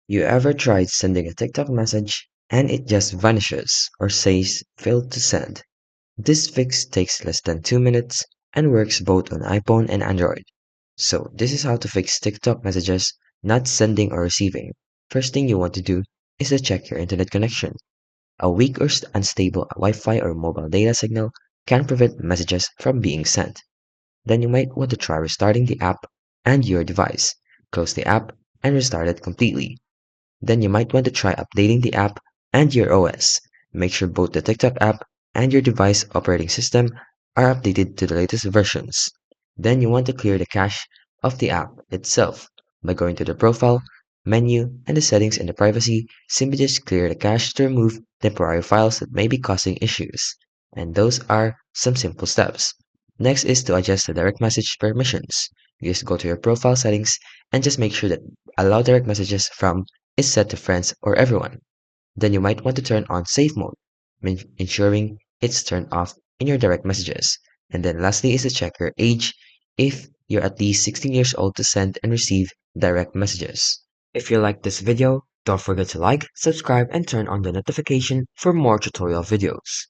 You ever tried sending a TikTok message and it just vanishes or says failed to send? This fix takes less than 2 minutes and works both on iPhone and Android. So this is how to fix TikTok messages not sending or receiving. First thing you want to do is to check your internet connection. A weak or unstable Wi-Fi or mobile data signal can prevent messages from being sent. Then you might want to try restarting the app and your device. Close the app and restart it completely. Then you might want to try updating the app and your OS. Make sure both the TikTok app and your device operating system are updated to the latest versions. Then you want to clear the cache of the app itself by going to the profile, menu, and the settings in the privacy. Simply just clear the cache to remove temporary files that may be causing issues. And those are some simple steps. Next is to adjust the direct message permissions. You just go to your profile settings and just make sure that allow direct messages from is set to friends or everyone. Then you might want to turn on safe mode, ensuring it's turned off in your direct messages. And then lastly is to check your age if you're at least 16 years old to send and receive direct messages. If you like this video, don't forget to like, subscribe, and turn on the notification for more tutorial videos.